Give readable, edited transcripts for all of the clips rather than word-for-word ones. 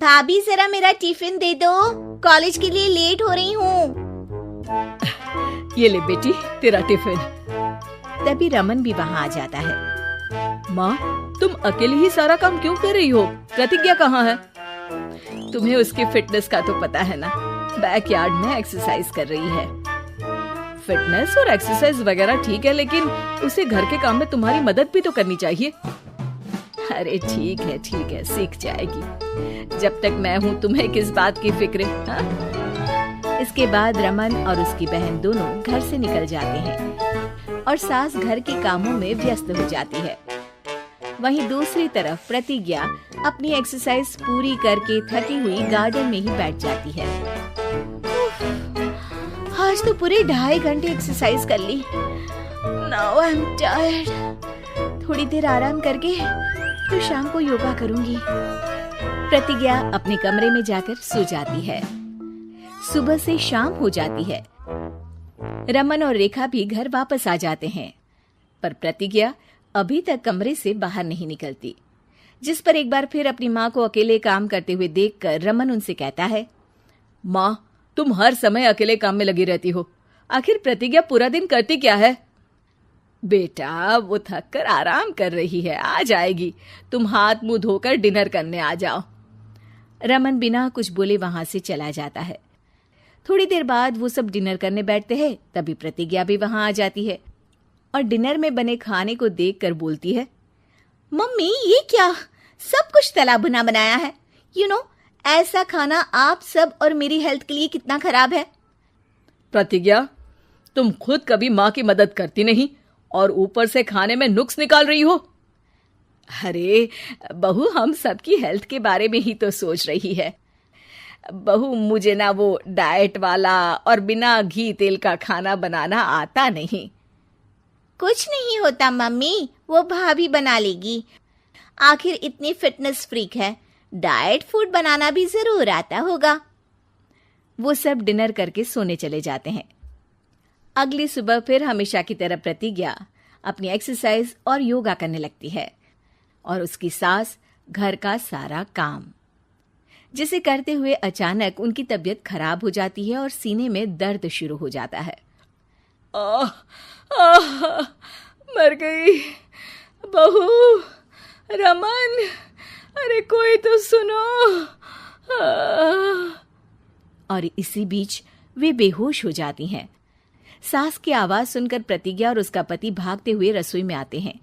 भाभी जरा मेरा टिफिन दे दो, कॉलेज के लिए लेट हो रही हूँ। ये ले बेटी तेरा टिफिन। तभी रमन भी वहाँ आ जाता है। माँ, तुम अकेले ही सारा काम क्यों कर रही हो? प्रतिज्ञा कहाँ है? तुम्हें उसकी फिटनेस का तो पता है ना, बैकयार्ड में एक्सरसाइज कर रही है। फिटनेस और एक्सरसाइज वगैरह ठीक है, लेकिन उसे घर के काम में तुम्हारी मदद भी तो करनी चाहिए। अरे ठीक है सीख जाएगी। जब तक मैं हूँ तुम्हें किस बात की फिक्र है, हाँ? इसके बाद रमन और उसकी बहन दोनों घर से निकल जाते हैं और सास घर के कामों में व्यस्त हो जाती है। वहीं दूसरी तरफ प्रतिज्ञा अपनी एक्सरसाइज पूरी करके थकी हुई गार्डन में ही बैठ जाती है। आज तो पूरे 2.5 घंटे एक्सरसाइज कर ली। Now I am tired. थोड़ी देर आराम करके फिर शाम को योगा करूंगी। प्रतिज्ञा अपने कमरे में जाकर सो जाती है। सुबह से शाम हो जाती है। रमन और रेखा भी घर वापस आ जाते हैं, पर प्रतिज्ञा अभी तक कमरे से बाहर नहीं निकलती, जिस पर एक बार फिर अपनी माँ को अकेले काम करते हुए देखकर रमन उनसे कहता है, माँ, तुम हर समय अकेले काम में लगी रहती हो। आखिर प्रतिज्ञा पूरा दिन करती क्या है? बेटा, वो थक कर आराम कर रही है, आ जाएगी। तुम हाथ मुंह धोकर डिनर करने आ जाओ। रमन बिना कुछ बोले वहां से चला जाता है। थोड़ी देर बाद वो सब डिनर करने बैठते हैं। तभी प्रतिज्ञा भी वहां आ जाती है और डिनर में बने खाने को देखकर बोलती है, मम्मी ये क्या, सब कुछ तला भुना बनाया है। ऐसा खाना आप सब और मेरी हेल्थ के लिए कितना खराब है। प्रतिज्ञा, तुम खुद कभी माँ की मदद करती नहीं और ऊपर से खाने में नुक्स निकाल रही हो। अरे बहू, हम सबकी हेल्थ के बारे में ही तो सोच रही है। बहू, मुझे ना वो डाइट वाला और बिना घी तेल का खाना बनाना आता नहीं। कुछ नहीं होता मम्मी, वो भाभी बना लेगी। आखिर इतनी फिटनेस फ्रीक है, डाइट फूड बनाना भी जरूर आता होगा। वो सब डिनर करके सोने चले जाते हैं। अगली सुबह फिर हमेशा की तरह प्रतिज्ञा अपनी एक्सरसाइज और योगा करने लगती है और उसकी सास घर का सारा काम, जिसे करते हुए अचानक उनकी तबीयत खराब हो जाती है और सीने में दर्द शुरू हो जाता है। मर गई बहू। रमन, अरे कोई तो सुनो। और इसी बीच वे बेहोश हो जाती हैं। सास की आवाज सुनकर प्रतिज्ञा और उसका पति भागते हुए रसोई में आते हैं,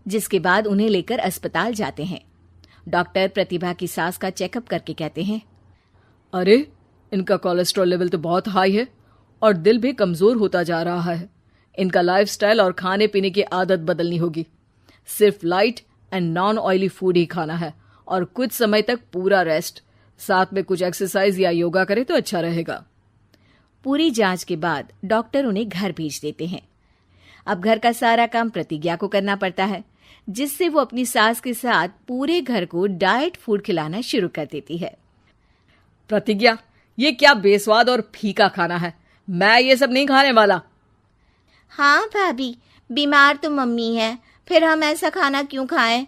जिसके बाद उन्हें लेकर अस्पताल जाते हैं। डॉक्टर प्रतिभा की सास का चेकअप करके कहते हैं, अरे इनका कोलेस्ट्रॉल लेवल तो बहुत हाई है और दिल भी कमजोर होता जा रहा है। इनका लाइफस्टाइल और खाने पीने की आदत बदलनी होगी। सिर्फ light and non oily food ही खाना है और कुछ समय तक पूरा रेस्ट, साथ में कुछ एक्सरसाइज या योगा करे तो अच्छा रहेगा। पूरी जांच के बाद डॉक्टर उन्हें घर भेज देते हैं। अब घर का सारा काम प्रतिज्ञा को करना पड़ता है, जिससे वो अपनी सास के साथ पूरे घर को डाइट फूड खिलाना शुरू कर देती है। प्रतिज्ञा, ये क्या बेस्वाद और फीका खाना है, मैं ये सब नहीं खाने वाला। हाँ भाभी, बीमार तो मम्मी है, फिर हम ऐसा खाना क्यों खाएं?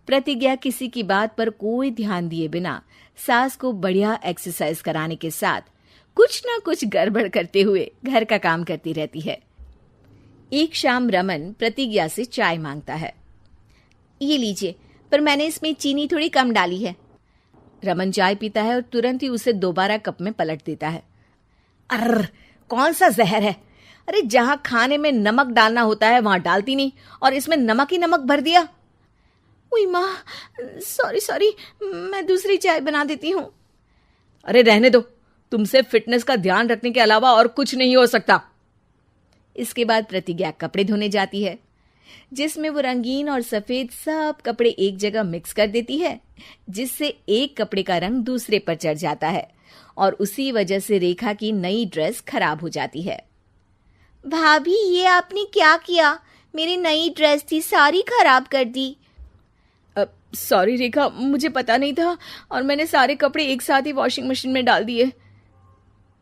प्रतिज्ञा किसी की बात पर कोई ध्यान दिए बिना सास को बढ़िया एक्सरसाइज कराने के साथ कुछ ना कुछ गड़बड़ करते हुए घर का काम करती रहती है। एक शाम रमन प्रतिज्ञा से चाय मांगता है। ये लीजिए, पर मैंने इसमें चीनी थोड़ी कम डाली है। रमन चाय पीता है और तुरंत ही उसे दोबारा कप में पलट देता है। अर्र, कौन सा जहर है? अरे जहां खाने में नमक डालना होता है वहां डालती नहीं और इसमें नमक ही नमक भर दिया। उई माँ, सॉरी, मैं दूसरी चाय बना देती हूँ। अरे रहने दो, तुमसे फिटनेस का ध्यान रखने के अलावा और कुछ नहीं हो सकता। इसके बाद प्रतिज्ञा कपड़े धोने जाती है, जिसमें वो रंगीन और सफेद सब कपड़े एक जगह मिक्स कर देती है, जिससे एक कपड़े का रंग दूसरे पर चढ़ जाता है और उसी वजह से रेखा की नई ड्रेस खराब हो जाती है। भाभी, ये आपने क्या किया? मेरी नई ड्रेस थी, सारी खराब कर दी। सॉरी रेखा, मुझे पता नहीं था और मैंने सारे कपड़े एक साथ ही वॉशिंग मशीन में डाल दिए।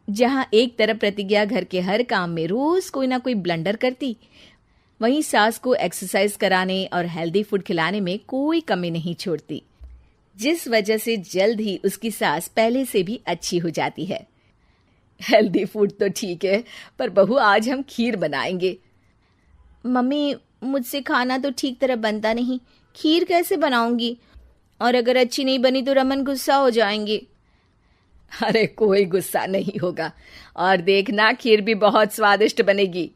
जहां एक तरफ प्रतिज्ञा घर के हर काम में रोज कोई ना कोई ब्लंडर करती, वहीं सास को एक्सरसाइज कराने और हेल्दी फूड खिलाने में कोई कमी नहीं छोड़ती। जिस वजह से जल्द ही उसकी सास पहले से भी अच्छी हो जाती है। हेल्दी फूड तो ठीक है, पर बहू आज हम खीर बनाएंगे। मम्मी, मुझसे खाना तो ठीक तरह बनता नहीं, खीर कैसे बनाऊंगी? और अगर अच्छी नहीं बनी तो रमन गुस्सा हो जाएंगे। अरे कोई गुस्सा नहीं होगा, और देखना खीर भी बहुत स्वादिष्ट बनेगी।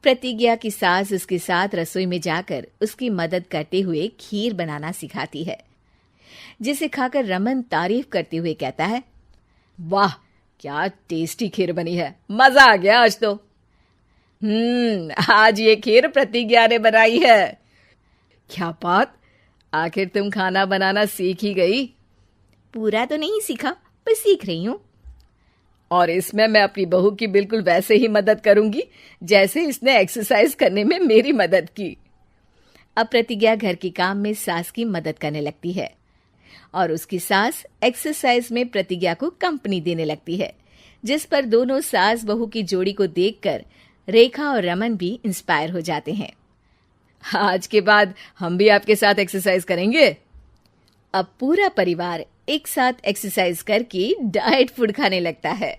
प्रतिज्ञा की सास उसके साथ रसोई में जाकर उसकी मदद करते हुए खीर बनाना सिखाती है, जिसे खाकर रमन तारीफ करते हुए कहता है, वाह क्या टेस्टी खीर बनी है, मजा आ गया आज तो। आज ये खीर प्रतिज्ञा ने बनाई है। क्या बात, आखिर तुम खाना बनाना सीख ही गई? पूरा तो नहीं सीखा, पर सीख रही हूँ। और इसमें मैं अपनी बहू की बिल्कुल वैसे ही मदद करूंगी जैसे इसने एक्सरसाइज करने में मेरी मदद की। अब प्रतिज्ञा घर के काम में सास की मदद करने लगती है और उसकी सास एक्सरसाइज में प्रतिज्ञा को कंपनी देने लगती है, जिस पर दोनों सास बहू की जोड़ी को देखकर रेखा और रमन भी इंस्पायर हो जाते हैं। आज के बाद हम भी आपके साथ एक्सरसाइज करेंगे। अब पूरा परिवार एक साथ एक्सरसाइज करके डाइट फूड खाने लगता है।